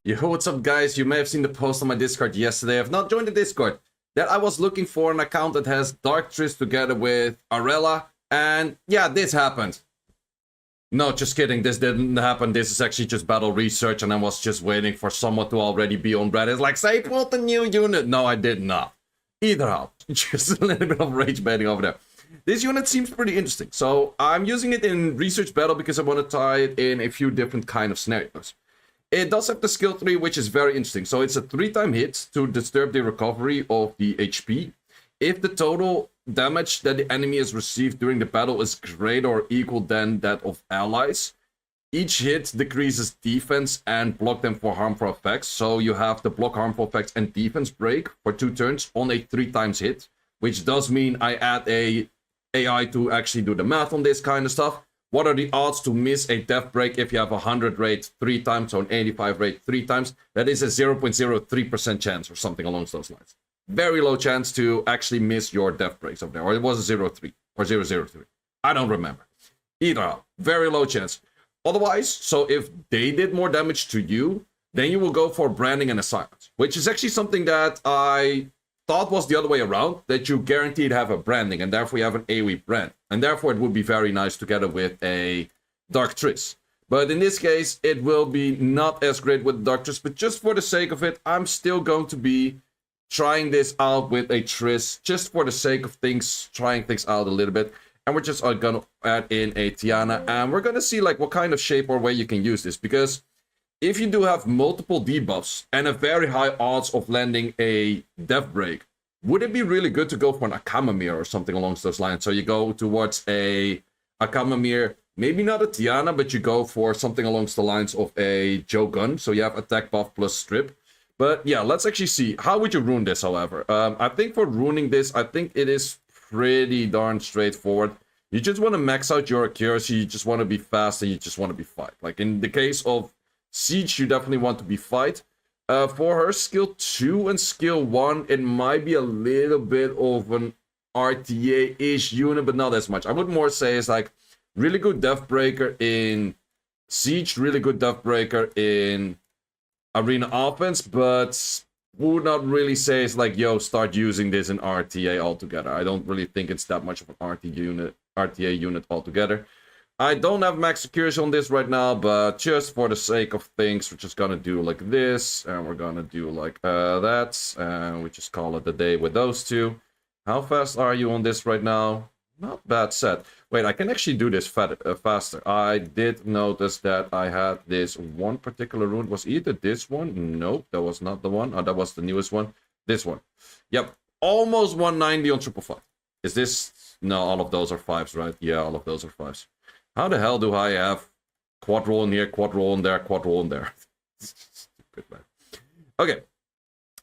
Yo, what's up, guys? You may have seen the post on my Discord yesterday. I've not joined the Discord. That I was looking for an account that has Dark Triss together with Arella. And yeah, this happened. No, just kidding. This didn't happen. This is actually just battle research, and I was just waiting for someone to already be on Reddit. Like, say, what the new unit? No, I did not. Either how. Just a little bit of rage baiting over there. This unit seems pretty interesting. So I'm using it in research battle because I want to tie it in a few different kind of scenarios. It does have the skill tree, which is very interesting. So it's a 3-time hit to disturb the recovery of the HP. If the total damage that the enemy has received during the battle is greater or equal than that of allies, each hit decreases defense and block them for harmful effects. So you have the block harmful effects and defense break for 2 turns on a 3 times hit, which does mean I add a AI to actually do the math on this kind of stuff. What are the odds to miss a death break if you have a 100 rate 3 times or an 85 rate 3 times? That is a 0.03% chance or something along those lines. Very low chance to actually miss your death breaks over there. Or it was a 0.3 or 0.03. I don't remember. Either how. Very low chance. Otherwise, so if they did more damage to you, then you will go for branding and assignments, which is actually something that I thought was the other way around, that you guaranteed have a branding, and therefore you have an AoE brand. And therefore it would be very nice together with a Dark Triss. But in this case, it will be not as great with Dark Triss, but just for the sake of it, I'm still going to be trying this out with a Triss, just for the sake of things, trying things out a little bit. And we're just gonna add in a Tiana, and we're gonna see like what kind of shape or way you can use this, because if you do have multiple debuffs and a very high odds of landing a death break, would it be really good to go for an Akamamir or something along those lines? So you go towards a Akamamir, maybe not a Tiana, but you go for something along the lines of a Joe Gun. So you have attack buff plus strip. But yeah, let's actually see. How would you rune this, however? I think for runing this, I think it is pretty darn straightforward. You just want to max out your accuracy. You just want to be fast and you just want to be fight. Like in the case of Siege, you definitely want to be fight. For her skill 2 and skill 1, it might be a little bit of an RTA-ish unit, but not as much. I would more say it's like really good Death Breaker in Siege, really good Death Breaker in Arena Offense, but would not really say it's like, yo, start using this in RTA altogether. I don't really think it's that much of an RTA unit altogether. I don't have max accuracy on this right now, but just for the sake of things, we're just gonna do like this, and we're gonna do like that, and we just call it a day with those two. How fast are you on this right now? Not bad set. Wait, I can actually do this faster. I did notice that I had this one particular rune. Was either this one? Nope, that was not the one. Oh, that was the newest one. This one. Yep, almost 190 on triple 5. Is this? No, all of those are 5s, right? Yeah, all of those are 5s. How the hell do I have quad roll in here, quad roll in there, quad roll in there? Stupid, man. Okay.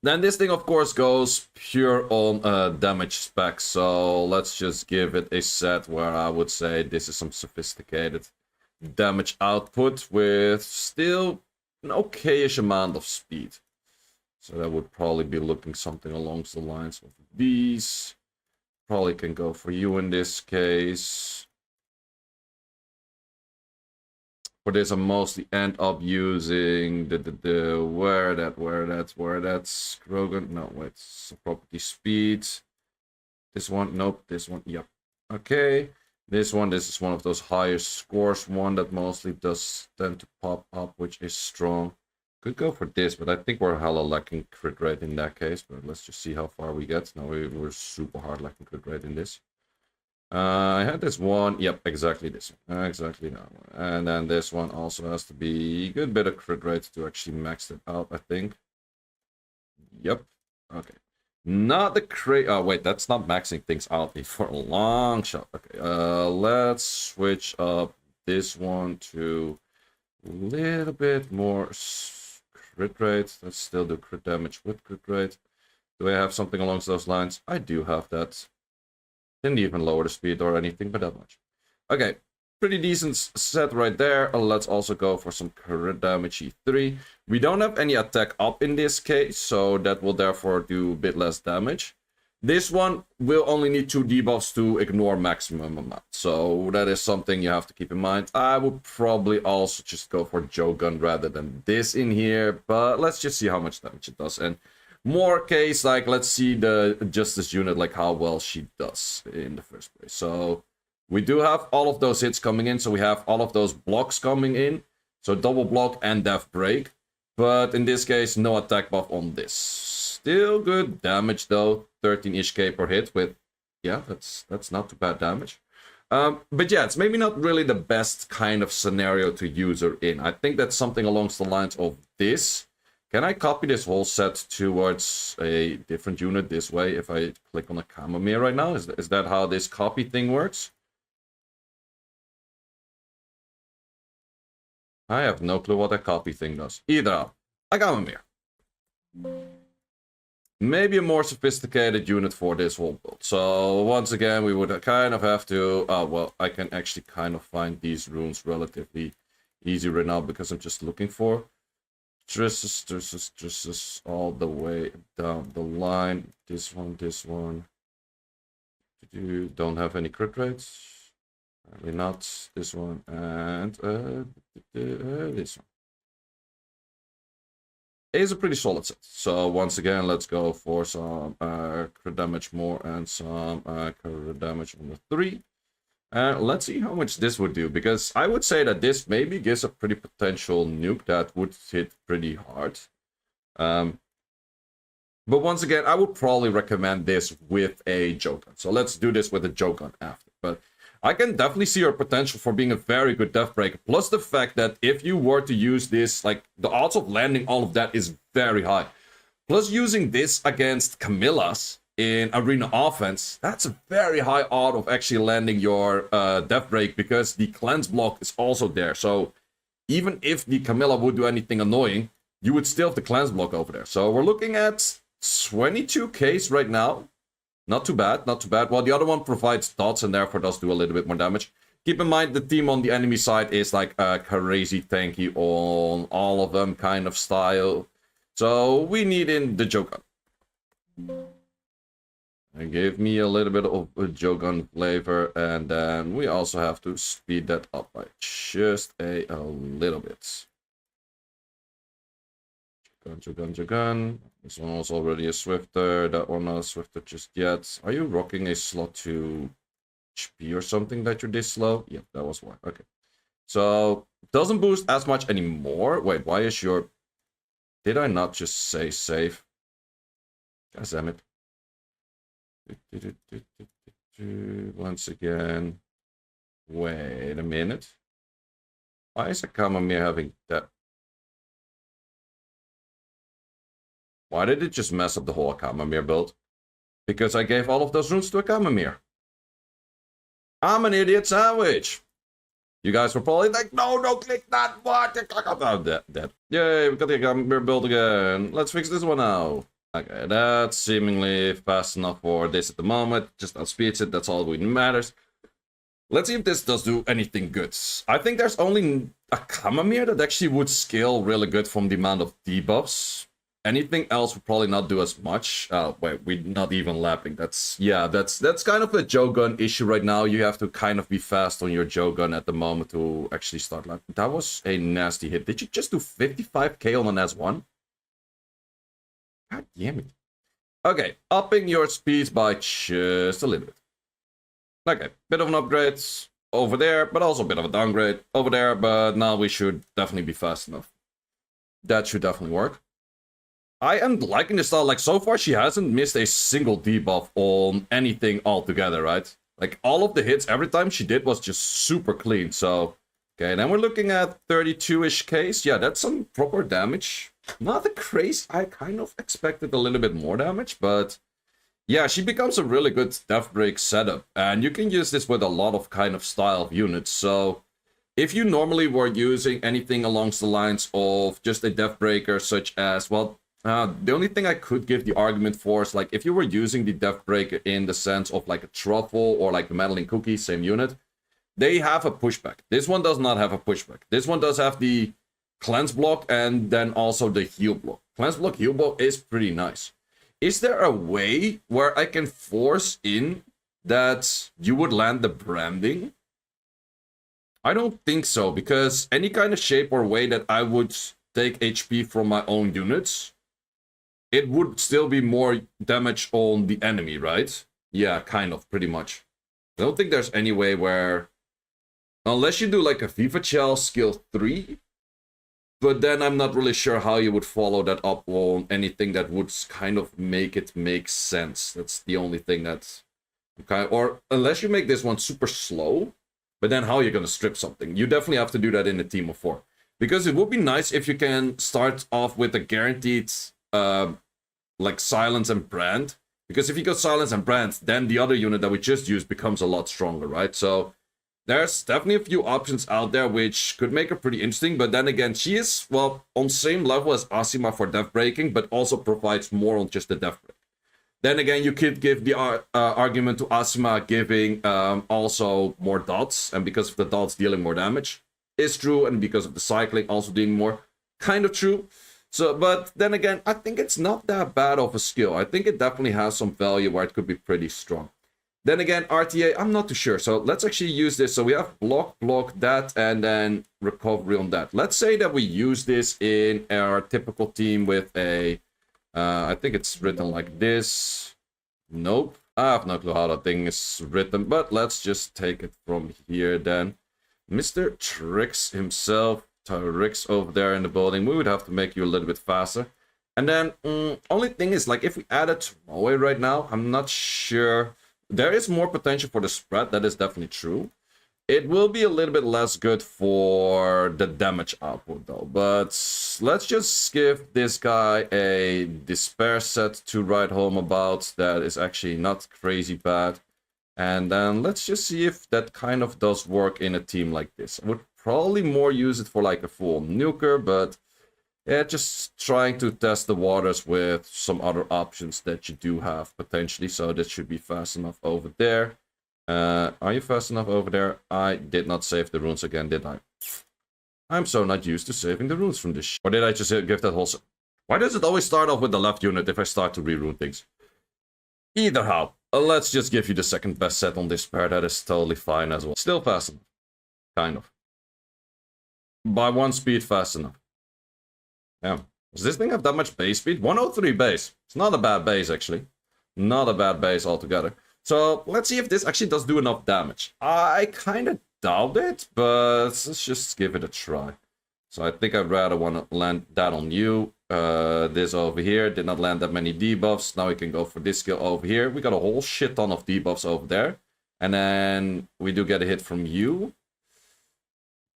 Then this thing, of course, goes pure on damage specs. So let's just give it a set where I would say this is some sophisticated damage output with still an okay-ish amount of speed. So that would probably be looking something along the lines of these. Probably can go for you in this case. For this, I mostly end up using where that's Krogan. No, wait, it's property speed. This one, nope, this one, yep. Okay, this is one of those higher scores one that mostly does tend to pop up, which is strong. Could go for this, but I think we're hella lacking crit rate in that case. But let's just see how far we get. No, we're super hard lacking crit rate in this. I had this one, yep, exactly this one, exactly that one. And then this one also has to be a good bit of crit rate to actually max it out, I think. Yep, okay. Not the crit, oh wait, that's not maxing things out for a long shot. Okay, let's switch up this one to a little bit more crit rate. Let's still do crit damage with crit rate. Do I have something along those lines? I do have that. Didn't even lower the speed or anything, but that much. Okay, pretty decent set right there. Let's also go for some crit damage E3. We don't have any attack up in this case, so that will therefore do a bit less damage. This one will only need 2 debuffs to ignore maximum amount. So that is something you have to keep in mind. I would probably also just go for Jogun rather than this in here. But let's just see how much damage it does. And more case, like, let's see the Justice unit, like how well she does in the first place. So we do have all of those hits coming in. So we have all of those blocks coming in. So double block and death break. But in this case, no attack buff on this. Still good damage though. 13-ish K per hit with, yeah, that's not too bad damage. But yeah, it's maybe not really the best kind of scenario to use her in. I think that's something along the lines of this. Can I copy this whole set towards a different unit this way if I click on a Chamomile right now? Is that how this copy thing works? I have no clue what that copy thing does. Either a Chamomile. Maybe a more sophisticated unit for this whole build. So once again, we would kind of have to... Oh, well, I can actually kind of find these runes relatively easy right now because I'm just looking for Trissus all the way down the line. This one. Don't have any crit rates. Apparently not. This one and this one. Is a pretty solid set. So once again, let's go for some crit damage more and some crit damage on the 3. Let's see how much this would do, because I would say that this maybe gives a pretty potential nuke that would hit pretty hard. But once again, I would probably recommend this with a Jogun. So let's do this with a Jogun after. But I can definitely see your potential for being a very good death breaker. Plus the fact that if you were to use this, like, the odds of landing all of that is very high. Plus using this against Camillas in arena offense, that's a very high odd of actually landing your death break, because the cleanse block is also there. So even if the Camilla would do anything annoying, you would still have the cleanse block over there. So we're looking at 22Ks right now. Not too bad, not too bad. Well, the other one provides dots and therefore does do a little bit more damage. Keep in mind, the team on the enemy side is like crazy tanky on all of them kind of style. So we need in the Jogun. And give me a little bit of a Jogun flavor, and then we also have to speed that up by just a little bit. Jogun. This one was already a Swifter. That one not a Swifter just yet. Are you rocking a slot to HP or something that you're this slow? Yeah, that was why. Okay. So, doesn't boost as much anymore. Wait, why is your... Did I not just say save? God damn it. Once again. Wait a minute. Why is a Chamomile having that? Why did it just mess up the whole Chamomile build? Because I gave all of those runes to a Chamomile. I'm an idiot sandwich. You guys were probably like, no, don't click that. What? Oh, dead. Yay, we got the Chamomile build again. Let's fix this one now. Okay, that's seemingly fast enough for this at the moment. Just outspeeds it, that's all that matters. Let's see if this does do anything good. I think there's only a Chamomile that actually would scale really good from the amount of debuffs. Anything else would probably not do as much. Wait, we're not even lapping. That's kind of a Jogun issue right now. You have to kind of be fast on your Jogun at the moment to actually start lapping. That was a nasty hit. Did you just do 55k on an S1? God damn it. Okay, upping your speeds by just a little bit. Okay, bit of an upgrade over there, but also a bit of a downgrade over there. But now we should definitely be fast enough. That should definitely work. I am liking this style. Like, so far, she hasn't missed a single debuff on anything altogether, right? Like, all of the hits, every time she did was just super clean. So, okay, then we're looking at 32-ish Ks. Yeah, that's some proper damage. Not the crazy. I kind of expected a little bit more damage, but yeah, she becomes a really good death break setup. And you can use this with a lot of kind of style of units. So, if you normally were using anything along the lines of just a death breaker, such as, well, the only thing I could give the argument for is, like, if you were using the death breaker in the sense of like a truffle or like the meddling cookie, same unit, they have a pushback. This one does not have a pushback. This one does have the cleanse block and then also the heal block. Cleanse block, heal block is pretty nice. Is there a way where I can force in that you would land the branding? I don't think so, because any kind of shape or way that I would take HP from my own units, it would still be more damage on the enemy, right? Yeah, kind of, pretty much. I don't think there's any way where... Unless you do like a Viva Shell skill 3, but then I'm not really sure how you would follow that up on anything that would kind of make it make sense. That's the only thing that's... Or unless you make this one super slow, but then how are you going to strip something? You definitely have to do that in a team of 4. Because it would be nice if you can start off with a guaranteed like silence and brand. Because if you go silence and brand, then the other unit that we just used becomes a lot stronger, right? So there's definitely a few options out there which could make her pretty interesting. But then again, she is, well, on same level as Asima for death breaking, but also provides more on just the death break. Then again, you could give the argument to Asima giving also more dots, and because of the dots dealing more damage is true, and because of the cycling also doing more, kind of true. So, but then again, I think it's not that bad of a skill. I think it definitely has some value where it could be pretty strong. Then again, RTA, I'm not too sure. So let's actually use this. So we have block, that, and then recovery on that. Let's say that we use this in our typical team with a... I think it's written like this. Nope. I have no clue how that thing is written, but let's just take it from here then. Mr. Trix himself, Trix over there in the building. We would have to make you a little bit faster. And then, only thing is, like, if we added Moe right now, I'm not sure. There is more potential for the spread, that is definitely true. It will be a little bit less good for the damage output though. But let's just give this guy a despair set to write home about. That is actually not crazy bad. And then let's just see if that kind of does work in a team like this. I would probably more use it for like a full nuker, but yeah, just trying to test the waters with some other options that you do have potentially. So that should be fast enough over there. Are you fast enough over there? I did not save the runes again, did I? I'm so not used to saving the runes from this shit. Or did I just give that whole... Why does it always start off with the left unit if I start to re-rune things? Either how. Let's just give you the second best set on this pair. That is totally fine as well. Still fast enough. Kind of. By 1 speed fast enough. Yeah. Does this thing have that much base speed? 103 base. It's not a bad base, actually. Not a bad base altogether. So let's see if this actually does do enough damage. I kind of doubt it, but let's just give it a try. So I think I'd rather want to land that on you. This over here did not land that many debuffs. Now we can go for this skill over here. We got a whole shit ton of debuffs over there. And then we do get a hit from you.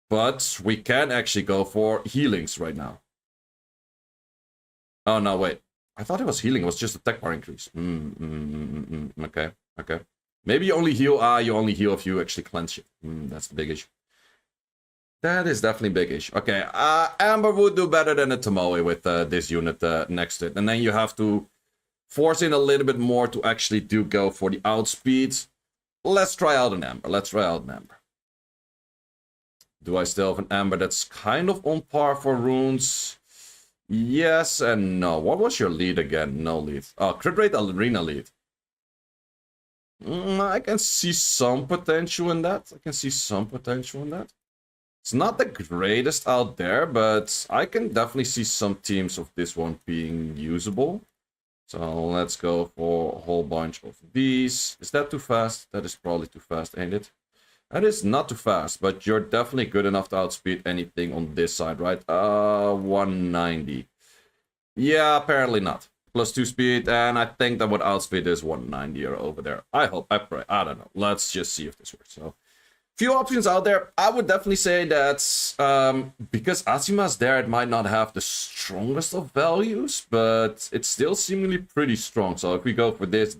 But we can actually go for healings right now. Oh, no, wait. I thought it was healing. It was just attack bar increase. Okay. Okay. Maybe you only heal. You only heal if you actually cleanse it. That's the big issue. That is definitely a big issue. Okay. Amber would do better than a Tomoe with this unit next to it. And then you have to force in a little bit more to actually do go for the outspeed. Let's try out an Amber. Let's try out an Amber. Do I still have an Amber that's kind of on par for runes? Yes and no. What was your lead again? No lead. Oh, crit rate arena lead. I can see some potential in that. It's not the greatest out there, but I can definitely see some teams of this one being usable. So let's go for a whole bunch of these. Is that too fast? That is probably too fast, ain't it? That is not too fast, but you're definitely good enough to outspeed anything on this side, right? 190. Yeah, apparently not. +2 speed, and I think that what outspeed is 190 or over there. I hope, I pray, I don't know. Let's just see if this works. So, few options out there. I would definitely say that because Asima's there, it might not have the strongest of values, but it's still seemingly pretty strong. So if we go for this,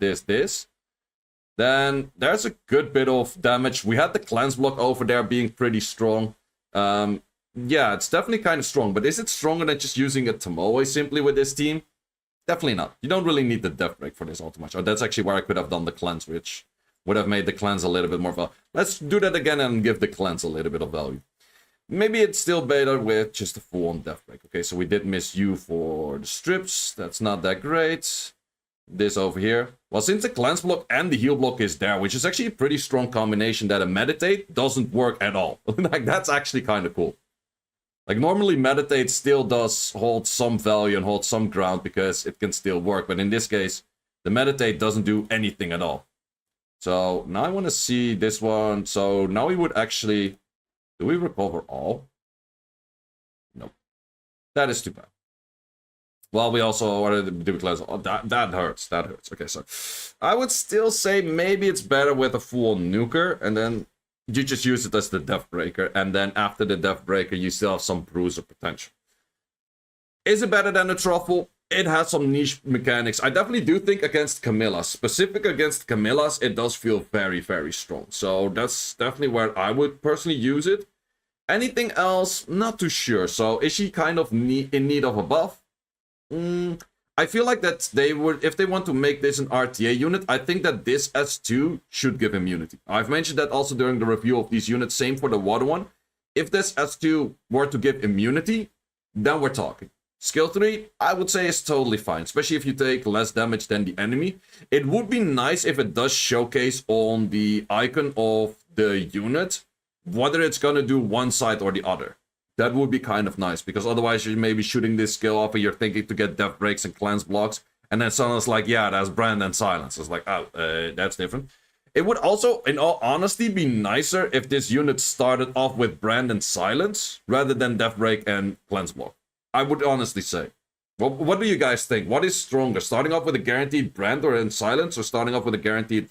then there's a good bit of damage. We had the cleanse block over there being pretty strong. Yeah, it's definitely kind of strong, but is it stronger than just using a Tomoe simply with this team? Definitely not. You don't really need the death break for this all too much. Oh, that's actually where I could have done the cleanse, which would have made the cleanse a little bit more value. Let's do that again and give the cleanse a little bit of value. Maybe it's still better with just a full-on death break. Okay, so we did miss you for the strips. That's not that great. this over here. Well, since the cleanse block and the heal block is there, which is actually a pretty strong combination, that a meditate doesn't work at all. Like, that's actually kind of cool. Like, normally meditate still does hold some value and hold some ground because it can still work. But in this case, the meditate doesn't do anything at all. So now I want to see this one. So now we would actually... Do we recover all? Nope. That is too bad. Well, we also wanted to do cleanse. Oh, that hurts. That hurts. Okay, so I would still say maybe it's better with a full nuker, and then you just use it as the Death Breaker, and then after the Death Breaker, you still have some bruiser potential. Is it better than the Truffle? It has some niche mechanics. I definitely do think against Camilla, specific against Camillas, it does feel very, very strong. So that's definitely where I would personally use it. Anything else? Not too sure. So is she kind of in need of a buff? I feel like that they would, if they want to make this an RTA unit, I think that this S2 should give immunity. I've mentioned that also during the review of these units, same for the water one. If this S2 were to give immunity, then we're talking. Skill 3, I would say is totally fine, especially if you take less damage than the enemy. It would be nice if it does showcase on the icon of the unit, whether it's gonna do one side or the other. That would be kind of nice, because otherwise you may be shooting this skill off and you're thinking to get death breaks and cleanse blocks, and then someone's like, yeah, that's brand and silence. It's like, oh, that's different. It would also, in all honesty, be nicer if this unit started off with brand and silence, rather than death break and cleanse block. I would honestly say. Well, what do you guys think? What is stronger, starting off with a guaranteed brand or in silence, or starting off with a guaranteed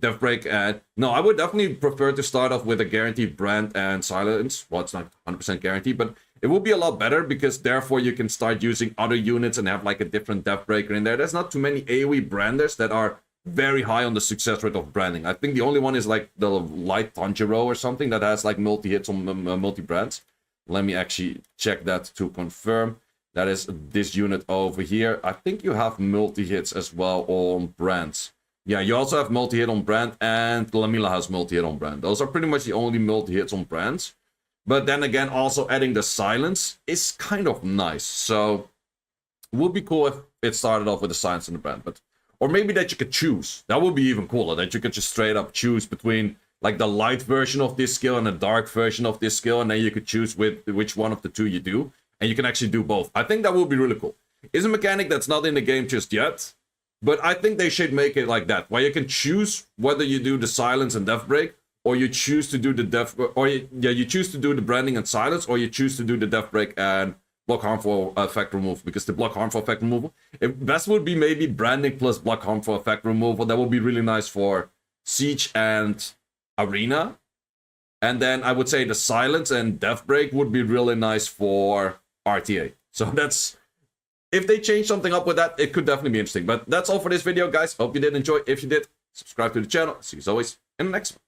death break? And no, I would definitely prefer to start off with a guaranteed brand and silence. Well, it's not 100% guaranteed, but it will be a lot better, because therefore you can start using other units and have like a different death breaker in there. There's not too many AoE branders that are very high on the success rate of branding. I think the only one is like the light Tanjiro or something that has like multi-hits on multi-brands. Let me actually check that to confirm. That is this unit over here. I think you have multi-hits as well on brands. Yeah, you also have multi-hit on brand, and Lamila has multi-hit on brand. Those are pretty much the only multi-hits on brands. But then again, also adding the silence is kind of nice. So it would be cool if it started off with the silence and the brand. But, or maybe that you could choose. That would be even cooler, that you could just straight up choose between like the light version of this skill and the dark version of this skill, and then you could choose with which one of the two you do, and you can actually do both. I think that would be really cool. It's a mechanic that's not in the game just yet, but I think they should make it like that, where you can choose whether you do the silence and death break, or you choose to do the death, or you choose to do the branding and silence, or you choose to do the death break and block harmful effect removal. Because the block harmful effect removal, best would be maybe branding plus block harmful effect removal. That would be really nice for Siege and Arena. And then I would say the silence and death break would be really nice for RTA. So that's, if they change something up with that, it could definitely be interesting. But that's all for this video, guys. Hope you did enjoy. If you did, subscribe to the channel. See you as always in the next one.